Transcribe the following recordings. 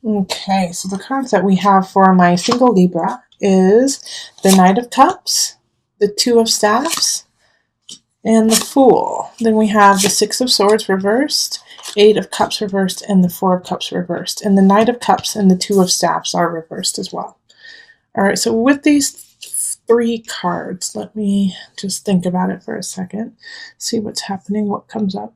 Okay, so the cards that we have for my single Libra is the Knight of Cups, the Two of Staffs, and the Fool. Then we have the Six of Swords reversed, Eight of Cups reversed, and the Four of Cups reversed. And the Knight of Cups and the Two of Staffs are reversed as well. All right, so with these three cards, let me just think about it for a second, see what's happening, what comes up.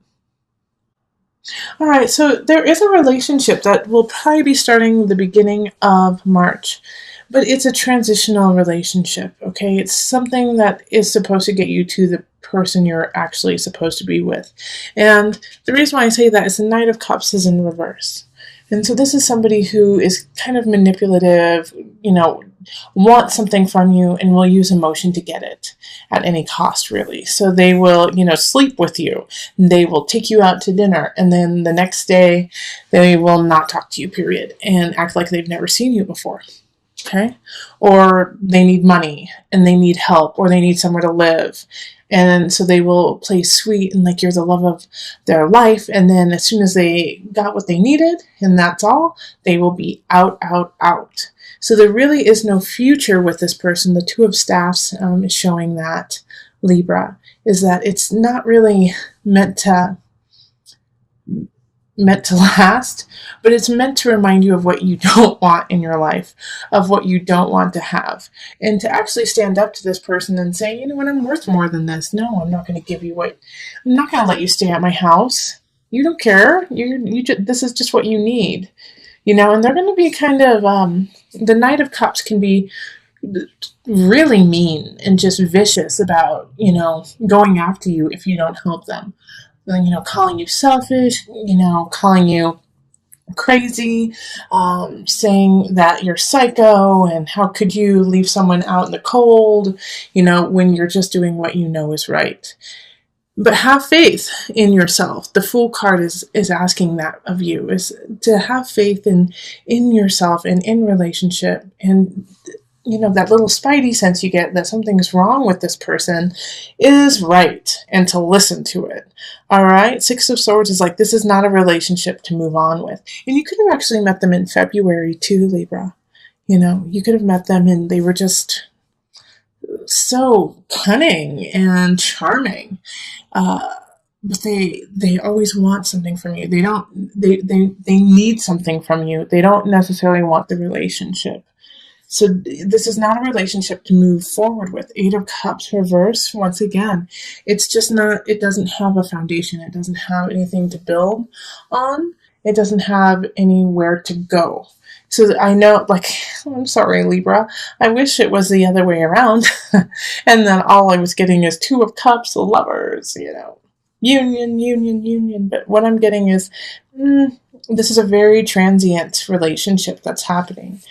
All right, so there is a relationship that will probably be starting the beginning of March, but it's a transitional relationship, okay? It's something that is supposed to get you to the person you're actually supposed to be with. And the reason why I say that is the Knight of Cups is in reverse. And so this is somebody who is kind of manipulative, wants something from you and will use emotion to get it at any cost, really. So they will, sleep with you. They will take you out to dinner. And then the next day, they will not talk to you, period, and act like they've never seen you before. Okay? Or they need money and they need help or they need somewhere to live. And so they will play sweet and like you're the love of their life. And then as soon as they got what they needed, and that's all, they will be out, out, out. So there really is no future with this person. The Two of Staffs is showing that, Libra, is that it's not really meant to last, but it's meant to remind you of what you don't want in your life, of what you don't want to have, and to actually stand up to this person and say, you know what, I'm worth more than this. No, I'm not going to give you I'm not going to let you stay at my house. You don't care. This is just what you need, and they're going to be kind of, the Knight of Cups can be really mean and just vicious about, going after you if you don't help them. Calling you selfish, calling you crazy, saying that you're psycho and how could you leave someone out in the cold, when you're just doing what you know is right. But have faith in yourself. The Fool card is asking that of you, is to have faith in yourself and in relationship, and that little spidey sense you get that something's wrong with this person is right, and to listen to it. All right. Six of Swords is like, this is not a relationship to move on with. And you could have actually met them in February too, Libra. You could have met them and they were just so cunning and charming. But they always want something from you. They need something from you. They don't necessarily want the relationship. So this is not a relationship to move forward with. Eight of Cups reverse, once again, it's just not, it doesn't have a foundation. It doesn't have anything to build on. It doesn't have anywhere to go. So I know, I'm sorry, Libra, I wish it was the other way around. And then all I was getting is Two of Cups, lovers, union, union, union. But what I'm getting is, this is a very transient relationship that's happening.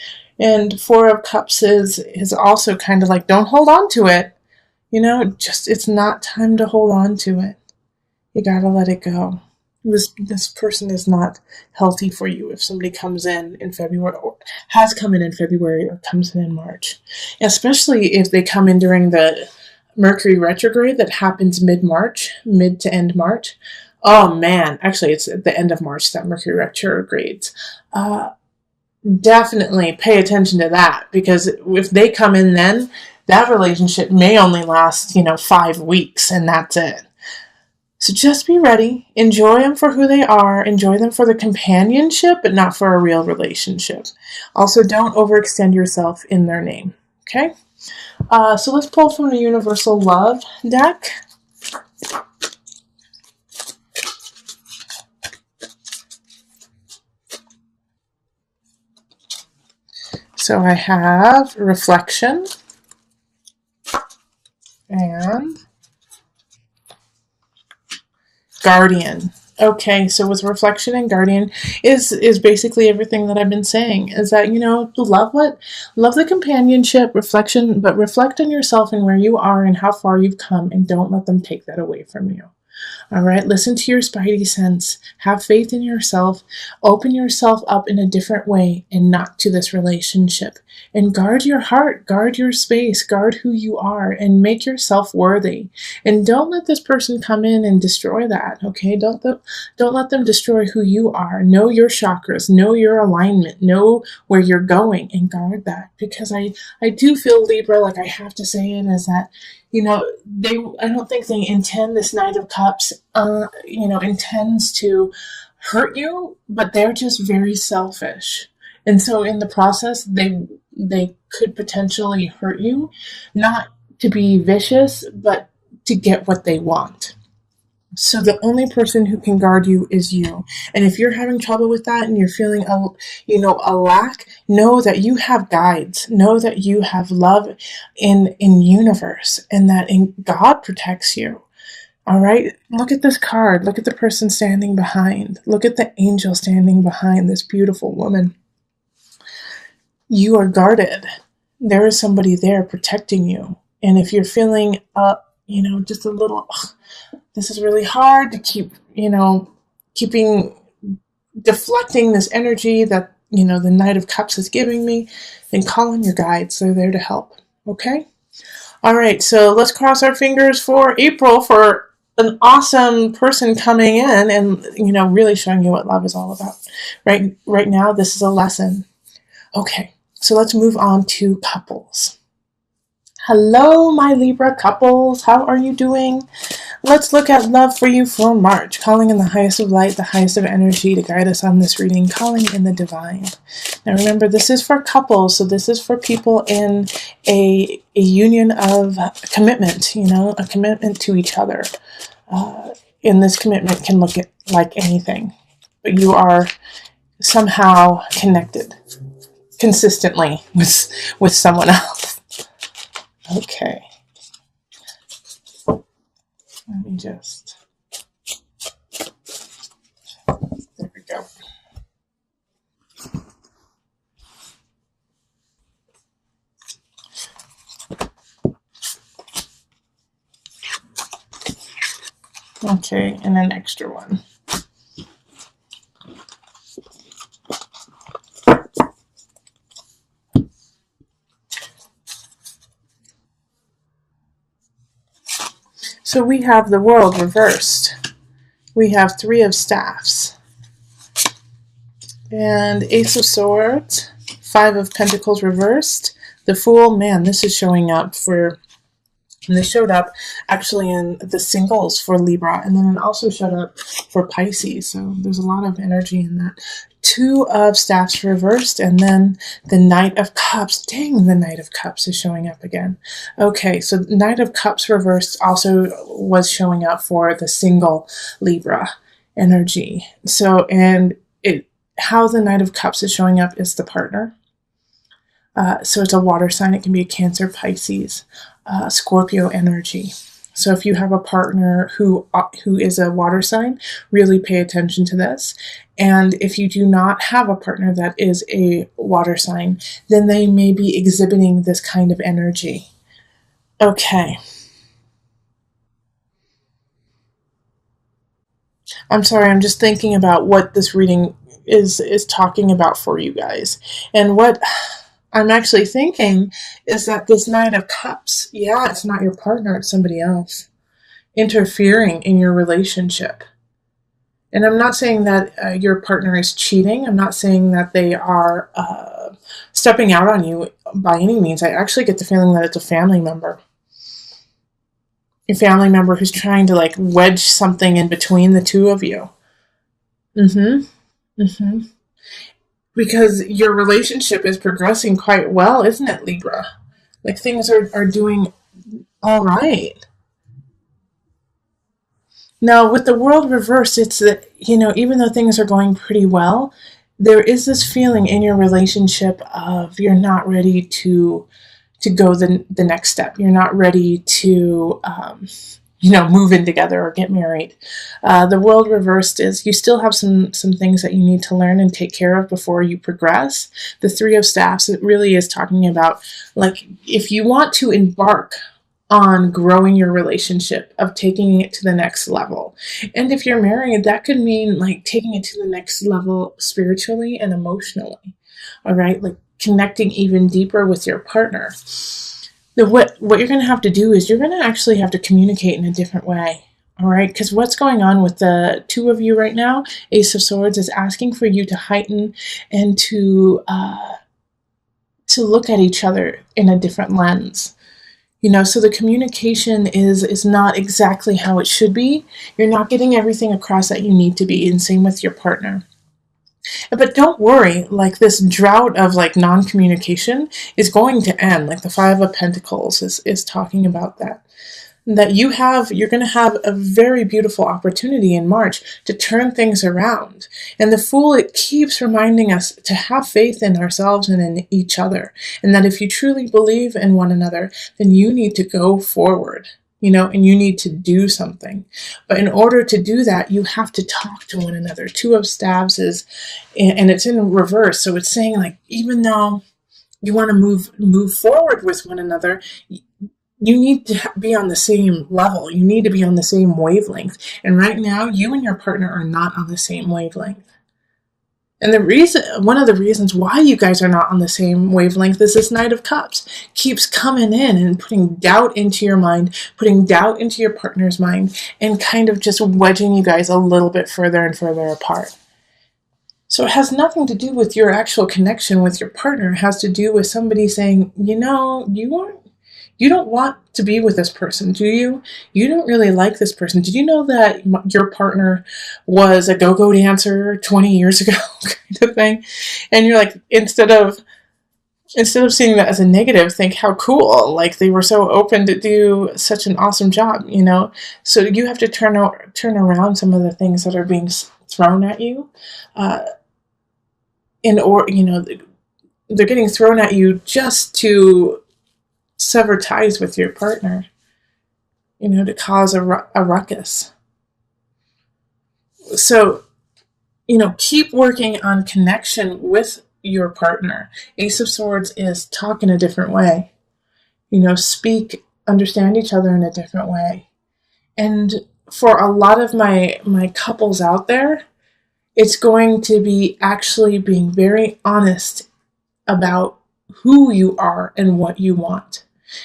And Four of Cups is also kind of like, don't hold on to it. It's not time to hold on to it. You gotta let it go. This person is not healthy for you if somebody comes in February, or has come in February, or comes in March. Especially if they come in during the Mercury retrograde that happens mid-March, mid to end March. Oh man, actually it's at the end of March that Mercury retrogrades. Definitely pay attention to that, because if they come in then, that relationship may only last, 5 weeks, and that's it. So just be ready. Enjoy them for who they are. Enjoy them for the companionship, but not for a real relationship. Also, don't overextend yourself in their name. Okay? So let's pull from the Universal Love deck. So I have Reflection and Guardian. Okay, so with Reflection and Guardian is basically everything that I've been saying, is that, love the companionship, reflection, but reflect on yourself and where you are and how far you've come, and don't let them take that away from you. All right, listen to your spidey sense. Have faith in yourself. Open yourself up in a different way and not to this relationship. And guard your heart, guard your space, guard who you are, and make yourself worthy. And don't let this person come in and destroy that, okay? Don't let them destroy who you are. Know your chakras, know your alignment, know where you're going, and guard that. Because I do feel, Libra, like I have to say it, is that, you know, I don't think they intend, this Knight of Cups, intends to hurt you, but they're just very selfish. And so in the process, they could potentially hurt you, not to be vicious, but to get what they want. So the only person who can guard you is you. And if you're having trouble with that and you're feeling a lack, know that you have guides. Know that you have love in universe, and that God protects you. All right? Look at this card. Look at the person standing behind. Look at the angel standing behind this beautiful woman. You are guarded. There is somebody there protecting you. And if you're feeling just a little, this is really hard to keep, deflecting this energy that, the Knight of Cups is giving me, then call on your guides. They're there to help. Okay? All right, so let's cross our fingers for April, for an awesome person coming in and, really showing you what love is all about. Right now, this is a lesson. Okay, so let's move on to couples. Hello, my Libra couples. How are you doing? Let's look at love for you for March. Calling in the highest of light, the highest of energy to guide us on this reading. Calling in the divine. Now remember, this is for couples. So this is for people in a union of commitment, a commitment to each other. And this commitment can look like anything. But you are somehow connected consistently with someone else. Okay. Let me just, there we go. Okay, and an extra one. So we have the World reversed. We have Three of Staffs. And Ace of Swords. Five of Pentacles reversed. The Fool, man, this is showing up and this showed up actually in the singles for Libra, and then it also showed up for Pisces. So there's a lot of energy in that. Two of Staffs reversed, and then the Knight of Cups. Dang, the Knight of Cups is showing up again. Okay, so Knight of Cups reversed also was showing up for the single Libra energy. So, and how the Knight of Cups is showing up is the partner. So it's a water sign. It can be a Cancer, Pisces, Scorpio energy. So if you have a partner who is a water sign, really pay attention to this. And if you do not have a partner that is a water sign, then they may be exhibiting this kind of energy. Okay. I'm sorry, I'm just thinking about what this reading is talking about for you guys. And what I'm actually thinking is that this Knight of Cups, yeah, it's not your partner, it's somebody else interfering in your relationship. And I'm not saying that your partner is cheating. I'm not saying that they are stepping out on you by any means. I actually get the feeling that it's a family member. A family member who's trying to wedge something in between the two of you. Because your relationship is progressing quite well, isn't it, Libra? Things are doing all right. Now, with the World reversed, it's that, even though things are going pretty well, there is this feeling in your relationship of you're not ready to go the next step. You're not ready to, move in together or get married. The World reversed is you still have some things that you need to learn and take care of before you progress. The Three of Staffs, it really is talking about, if you want to embark on growing your relationship, of taking it to the next level. And if you're married, that could mean like taking it to the next level spiritually and emotionally. All right, like connecting even deeper with your partner. What you're going to have to do is you're going to actually have to communicate in a different way. All right, because what's going on with the two of you right now, Ace of Swords, is asking for you to heighten and to look at each other in a different lens. So the communication is not exactly how it should be. You're not getting everything across that you need to be, and same with your partner. But don't worry, like this drought of like non-communication is going to end. Like the Five of Pentacles is talking about that. That you're going to have a very beautiful opportunity in March to turn things around. And the Fool, it keeps reminding us to have faith in ourselves and in each other. And that if you truly believe in one another, then you need to go forward, and you need to do something. But in order to do that, you have to talk to one another. Two of Staves and it's in reverse. So it's saying like, even though you want to move forward with one another, you need to be on the same level. You need to be on the same wavelength. And right now, you and your partner are not on the same wavelength. And one of the reasons why you guys are not on the same wavelength is this Knight of Cups keeps coming in and putting doubt into your mind, putting doubt into your partner's mind, and kind of just wedging you guys a little bit further and further apart. So it has nothing to do with your actual connection with your partner. It has to do with somebody saying, you don't want to be with this person, do you? You don't really like this person. Did you know that your partner was a go-go dancer 20 years ago, kind of thing? And you're like, instead of seeing that as a negative, think how cool. Like they were so open to do such an awesome job, So you have to turn around some of the things that are being thrown at you, they're getting thrown at you just to sever ties with your partner, to cause a ruckus. So, keep working on connection with your partner. Ace of Swords is talk in a different way. Understand each other in a different way. And for a lot of my couples out there, it's going to be actually being very honest about who you are and what you want.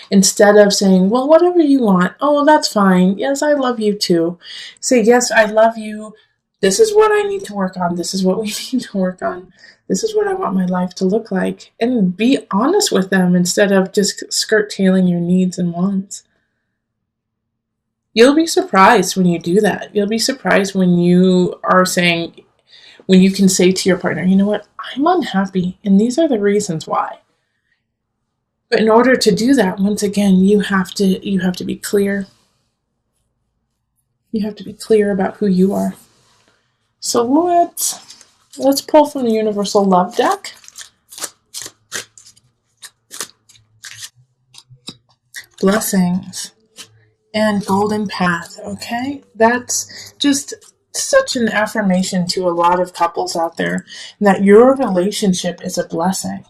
Instead of saying, well, whatever you want, oh, that's fine. Yes, I love you too. Say, yes, I love you. This is what I need to work on. This is what we need to work on. This is what I want my life to look like. And be honest with them instead of just skirt-tailing your needs and wants. You'll be surprised when you do that. You'll be surprised when you can say to your partner, you know what, I'm unhappy, and these are the reasons why. But in order to do that, once again, you have to be clear. You have to be clear about who you are. So let's pull from the Universal Love deck. Blessings and Golden Path, okay? That's just such an affirmation to a lot of couples out there that your relationship is a blessing.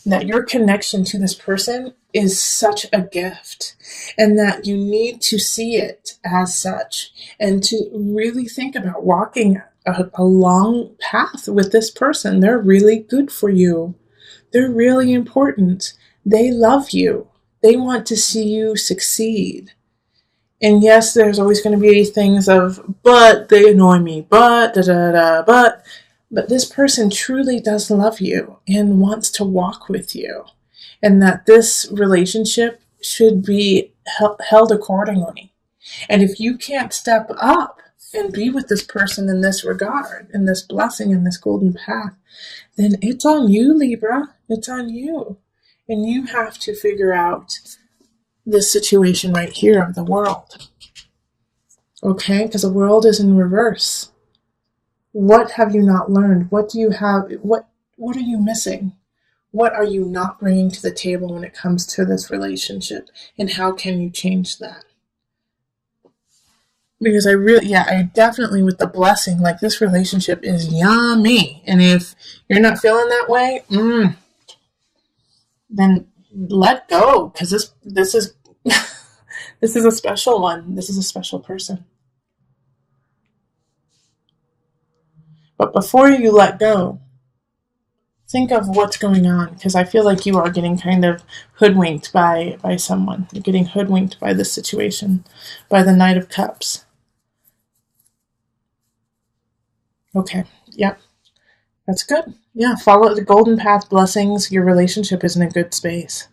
That your connection to this person is such a gift, and that you need to see it as such, and to really think about walking a long path with this person. They're really good for you. They're really important. They love you. They want to see you succeed. And yes, there's always going to be things of, but they annoy me, but da-da-da, but this person truly does love you and wants to walk with you. And that this relationship should be held accordingly. And if you can't step up and be with this person in this regard, in this blessing, in this golden path, then it's on you, Libra. It's on you. And you have to figure out this situation right here of the world. Okay? Because the world is in reverse. What have you not learned? What do you have? What are you missing? What are you not bringing to the table when it comes to this relationship? And how can you change that? Because I definitely, with the blessing, like this relationship is yummy. And if you're not feeling that way, then let go. Because this is, This is a special one. This is a special person. But before you let go, think of what's going on, because I feel like you are getting kind of hoodwinked by someone. You're getting hoodwinked by this situation, by the Knight of Cups. Okay, yep, that's good. Yeah, follow the golden path. Blessings. Your relationship is in a good space.